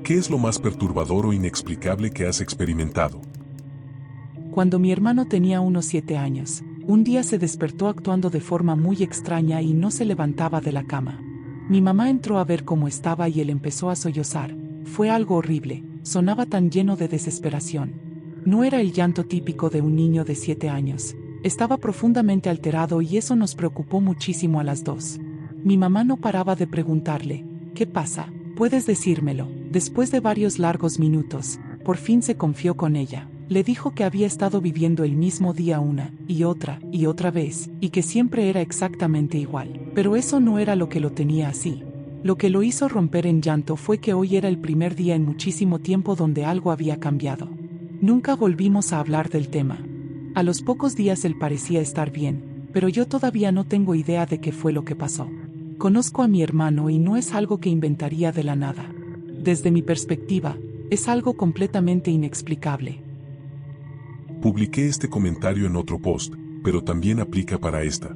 ¿Qué es lo más perturbador o inexplicable que has experimentado? Cuando mi hermano tenía unos 7 años, un día se despertó actuando de forma muy extraña y no se levantaba de la cama. Mi mamá entró a ver cómo estaba y él empezó a sollozar. Fue algo horrible, sonaba tan lleno de desesperación. No era el llanto típico de un niño de 7 años. Estaba profundamente alterado y eso nos preocupó muchísimo a las dos. Mi mamá no paraba de preguntarle, ¿qué pasa? ¿Puedes decírmelo? Después de varios largos minutos, por fin se confió con ella. Le dijo que había estado viviendo el mismo día una y otra vez, y que siempre era exactamente igual. Pero eso no era lo que lo tenía así. Lo que lo hizo romper en llanto fue que hoy era el primer día en muchísimo tiempo donde algo había cambiado. Nunca volvimos a hablar del tema. A los pocos días él parecía estar bien, pero yo todavía no tengo idea de qué fue lo que pasó. Conozco a mi hermano y no es algo que inventaría de la nada. Desde mi perspectiva, es algo completamente inexplicable. Publiqué este comentario en otro post, pero también aplica para esta.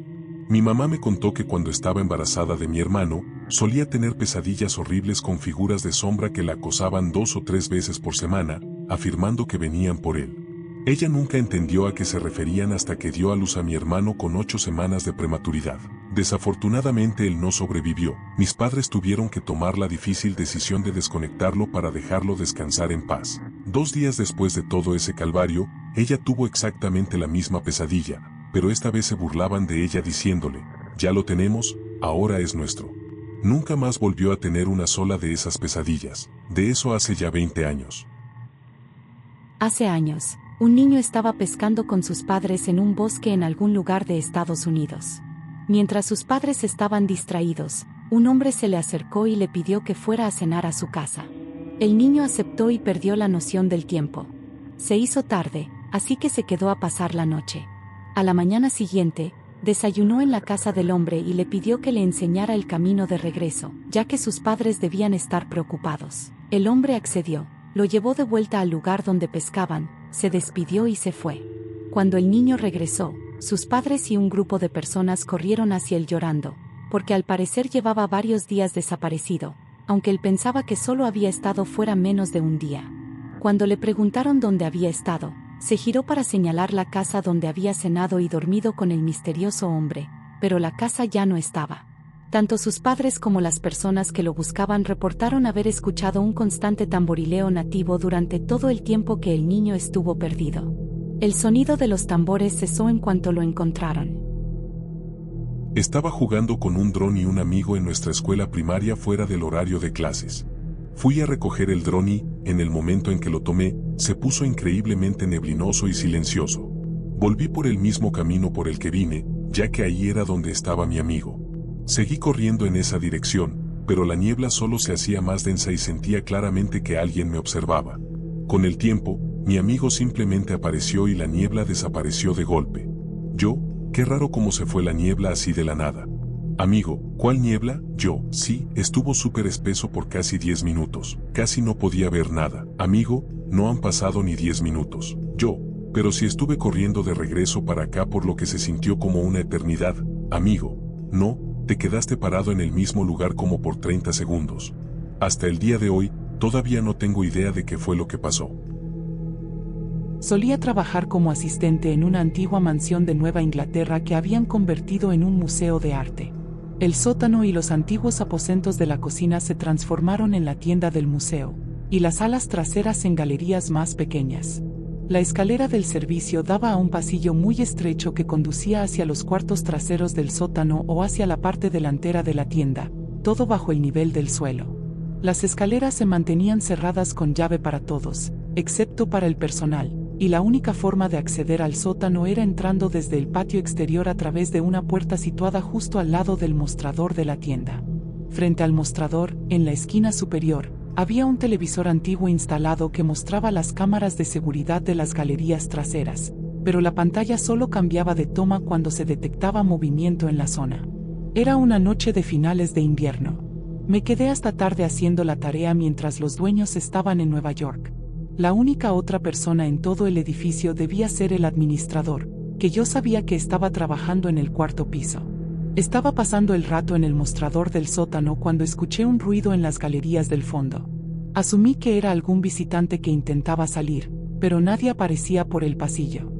Mi mamá me contó que cuando estaba embarazada de mi hermano, solía tener pesadillas horribles con figuras de sombra que la acosaban 2 o 3 veces por semana, afirmando que venían por él. Ella nunca entendió a qué se referían hasta que dio a luz a mi hermano con 8 semanas de prematuridad. Desafortunadamente él no sobrevivió. Mis padres tuvieron que tomar la difícil decisión de desconectarlo para dejarlo descansar en paz. 2 días después de todo ese calvario, ella tuvo exactamente la misma pesadilla, pero esta vez se burlaban de ella diciéndole, ya lo tenemos, ahora es nuestro. Nunca más volvió a tener una sola de esas pesadillas. De eso hace ya 20 años. Hace años, un niño estaba pescando con sus padres en un bosque en algún lugar de Estados Unidos. Mientras sus padres estaban distraídos, un hombre se le acercó y le pidió que fuera a cenar a su casa. El niño aceptó y perdió la noción del tiempo. Se hizo tarde, así que se quedó a pasar la noche. A la mañana siguiente, desayunó en la casa del hombre y le pidió que le enseñara el camino de regreso, ya que sus padres debían estar preocupados. El hombre accedió, lo llevó de vuelta al lugar donde pescaban, se despidió y se fue. Cuando el niño regresó, sus padres y un grupo de personas corrieron hacia él llorando, porque al parecer llevaba varios días desaparecido, aunque él pensaba que solo había estado fuera menos de un día. Cuando le preguntaron dónde había estado, se giró para señalar la casa donde había cenado y dormido con el misterioso hombre, pero la casa ya no estaba. Tanto sus padres como las personas que lo buscaban reportaron haber escuchado un constante tamborileo nativo durante todo el tiempo que el niño estuvo perdido. El sonido de los tambores cesó en cuanto lo encontraron. Estaba jugando con un dron y un amigo en nuestra escuela primaria fuera del horario de clases. Fui a recoger el dron y, en el momento en que lo tomé, se puso increíblemente neblinoso y silencioso. Volví por el mismo camino por el que vine, ya que ahí era donde estaba mi amigo. Seguí corriendo en esa dirección, pero la niebla solo se hacía más densa y sentía claramente que alguien me observaba. Con el tiempo, mi amigo simplemente apareció y la niebla desapareció de golpe. Yo, qué raro cómo se fue la niebla así de la nada. Amigo, ¿cuál niebla? Yo, sí, estuvo súper espeso por casi 10 minutos. Casi no podía ver nada. Amigo, no han pasado ni 10 minutos. Yo, pero si estuve corriendo de regreso para acá por lo que se sintió como una eternidad. Amigo, no, te quedaste parado en el mismo lugar como por 30 segundos. Hasta el día de hoy, todavía no tengo idea de qué fue lo que pasó. Solía trabajar como asistente en una antigua mansión de Nueva Inglaterra que habían convertido en un museo de arte. El sótano y los antiguos aposentos de la cocina se transformaron en la tienda del museo, y las salas traseras en galerías más pequeñas. La escalera del servicio daba a un pasillo muy estrecho que conducía hacia los cuartos traseros del sótano o hacia la parte delantera de la tienda, todo bajo el nivel del suelo. Las escaleras se mantenían cerradas con llave para todos, excepto para el personal, y la única forma de acceder al sótano era entrando desde el patio exterior a través de una puerta situada justo al lado del mostrador de la tienda. Frente al mostrador, en la esquina superior, había un televisor antiguo instalado que mostraba las cámaras de seguridad de las galerías traseras, pero la pantalla solo cambiaba de toma cuando se detectaba movimiento en la zona. Era una noche de finales de invierno. Me quedé hasta tarde haciendo la tarea mientras los dueños estaban en Nueva York. La única otra persona en todo el edificio debía ser el administrador, que yo sabía que estaba trabajando en el cuarto piso. Estaba pasando el rato en el mostrador del sótano cuando escuché un ruido en las galerías del fondo. Asumí que era algún visitante que intentaba salir, pero nadie aparecía por el pasillo.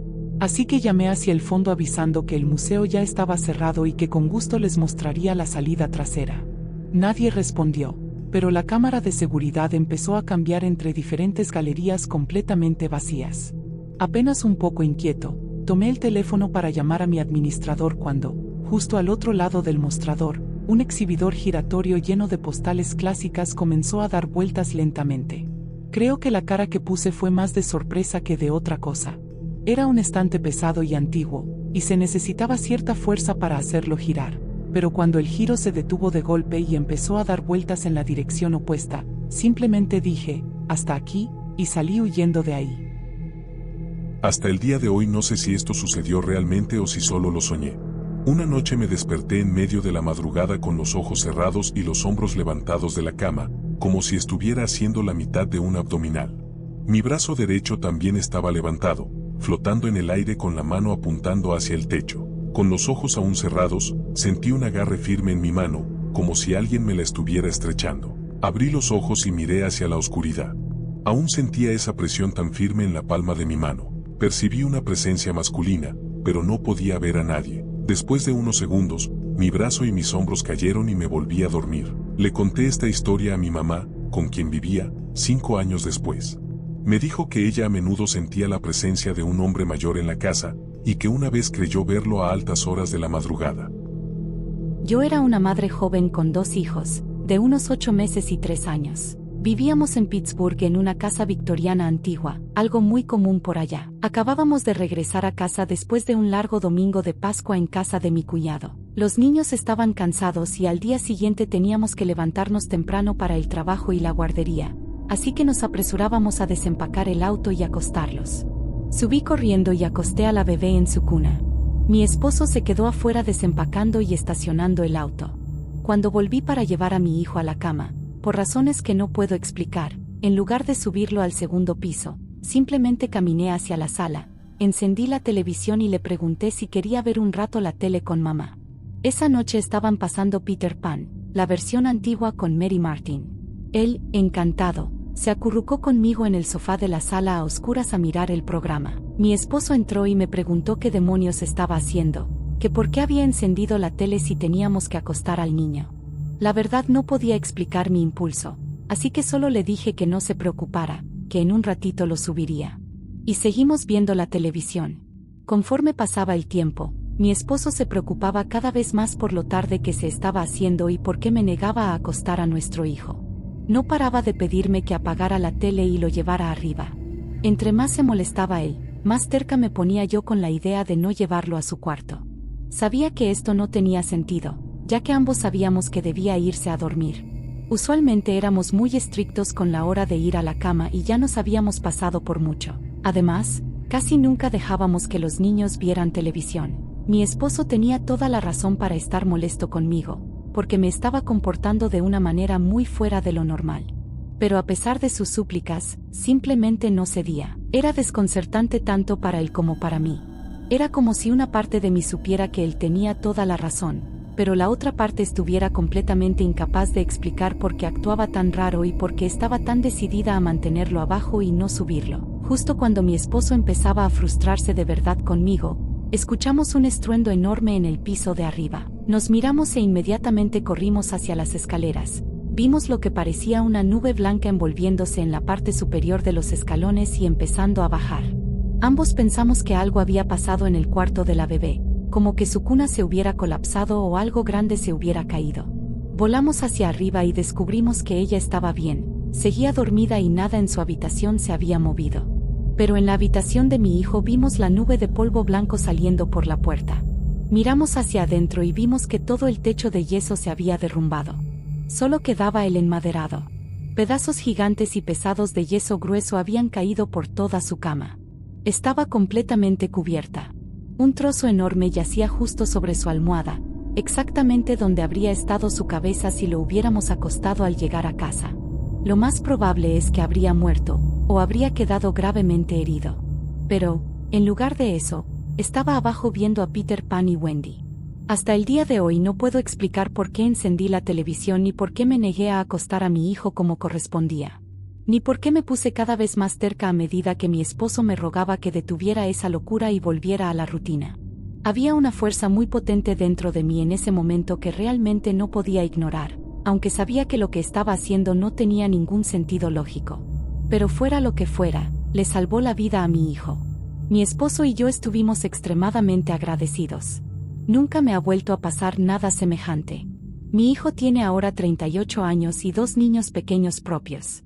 Así que llamé hacia el fondo avisando que el museo ya estaba cerrado y que con gusto les mostraría la salida trasera. Nadie respondió, pero la cámara de seguridad empezó a cambiar entre diferentes galerías completamente vacías. Apenas un poco inquieto, tomé el teléfono para llamar a mi administrador cuando, justo al otro lado del mostrador, un exhibidor giratorio lleno de postales clásicas comenzó a dar vueltas lentamente. Creo que la cara que puse fue más de sorpresa que de otra cosa. Era un estante pesado y antiguo, y se necesitaba cierta fuerza para hacerlo girar, pero cuando el giro se detuvo de golpe y empezó a dar vueltas en la dirección opuesta, simplemente dije, hasta aquí, y salí huyendo de ahí. Hasta el día de hoy no sé si esto sucedió realmente o si solo lo soñé. Una noche me desperté en medio de la madrugada con los ojos cerrados y los hombros levantados de la cama, como si estuviera haciendo la mitad de un abdominal. Mi brazo derecho también estaba levantado, flotando en el aire con la mano apuntando hacia el techo. Con los ojos aún cerrados, sentí un agarre firme en mi mano, como si alguien me la estuviera estrechando. Abrí los ojos y miré hacia la oscuridad. Aún sentía esa presión tan firme en la palma de mi mano. Percibí una presencia masculina, pero no podía ver a nadie. Después de unos segundos, mi brazo y mis hombros cayeron y me volví a dormir. Le conté esta historia a mi mamá, con quien vivía, 5 años después. Me dijo que ella a menudo sentía la presencia de un hombre mayor en la casa, y que una vez creyó verlo a altas horas de la madrugada. Yo era una madre joven con 2 hijos, de unos 8 meses y 3 años. Vivíamos en Pittsburgh en una casa victoriana antigua, algo muy común por allá. Acabábamos de regresar a casa después de un largo domingo de Pascua en casa de mi cuñado. Los niños estaban cansados y al día siguiente teníamos que levantarnos temprano para el trabajo y la guardería, así que nos apresurábamos a desempacar el auto y acostarlos. Subí corriendo y acosté a la bebé en su cuna. Mi esposo se quedó afuera desempacando y estacionando el auto. Cuando volví para llevar a mi hijo a la cama, por razones que no puedo explicar, en lugar de subirlo al segundo piso, simplemente caminé hacia la sala, encendí la televisión y le pregunté si quería ver un rato la tele con mamá. Esa noche estaban pasando Peter Pan, la versión antigua con Mary Martin. Él, encantado, se acurrucó conmigo en el sofá de la sala a oscuras a mirar el programa. Mi esposo entró y me preguntó qué demonios estaba haciendo, que por qué había encendido la tele si teníamos que acostar al niño. La verdad no podía explicar mi impulso, así que solo le dije que no se preocupara, que en un ratito lo subiría. Y seguimos viendo la televisión. Conforme pasaba el tiempo, mi esposo se preocupaba cada vez más por lo tarde que se estaba haciendo y por qué me negaba a acostar a nuestro hijo. No paraba de pedirme que apagara la tele y lo llevara arriba. Entre más se molestaba él, más terca me ponía yo con la idea de no llevarlo a su cuarto. Sabía que esto no tenía sentido, ya que ambos sabíamos que debía irse a dormir. Usualmente éramos muy estrictos con la hora de ir a la cama y ya nos habíamos pasado por mucho. Además, casi nunca dejábamos que los niños vieran televisión. Mi esposo tenía toda la razón para estar molesto conmigo, porque me estaba comportando de una manera muy fuera de lo normal. Pero a pesar de sus súplicas, simplemente no cedía. Era desconcertante tanto para él como para mí. Era como si una parte de mí supiera que él tenía toda la razón, pero la otra parte estuviera completamente incapaz de explicar por qué actuaba tan raro y por qué estaba tan decidida a mantenerlo abajo y no subirlo. Justo cuando mi esposo empezaba a frustrarse de verdad conmigo, escuchamos un estruendo enorme en el piso de arriba. Nos miramos e inmediatamente corrimos hacia las escaleras. Vimos lo que parecía una nube blanca envolviéndose en la parte superior de los escalones y empezando a bajar. Ambos pensamos que algo había pasado en el cuarto de la bebé, como que su cuna se hubiera colapsado o algo grande se hubiera caído. Volamos hacia arriba y descubrimos que ella estaba bien, seguía dormida y nada en su habitación se había movido. Pero en la habitación de mi hijo vimos la nube de polvo blanco saliendo por la puerta. Miramos hacia adentro y vimos que todo el techo de yeso se había derrumbado. Solo quedaba el enmaderado. Pedazos gigantes y pesados de yeso grueso habían caído por toda su cama. Estaba completamente cubierta. Un trozo enorme yacía justo sobre su almohada, exactamente donde habría estado su cabeza si lo hubiéramos acostado al llegar a casa. Lo más probable es que habría muerto, o habría quedado gravemente herido. Pero, en lugar de eso, estaba abajo viendo a Peter Pan y Wendy. Hasta el día de hoy no puedo explicar por qué encendí la televisión ni por qué me negué a acostar a mi hijo como correspondía. Ni por qué me puse cada vez más terca a medida que mi esposo me rogaba que detuviera esa locura y volviera a la rutina. Había una fuerza muy potente dentro de mí en ese momento que realmente no podía ignorar, aunque sabía que lo que estaba haciendo no tenía ningún sentido lógico. Pero fuera lo que fuera, le salvó la vida a mi hijo. Mi esposo y yo estuvimos extremadamente agradecidos. Nunca me ha vuelto a pasar nada semejante. Mi hijo tiene ahora 38 años y 2 niños pequeños propios.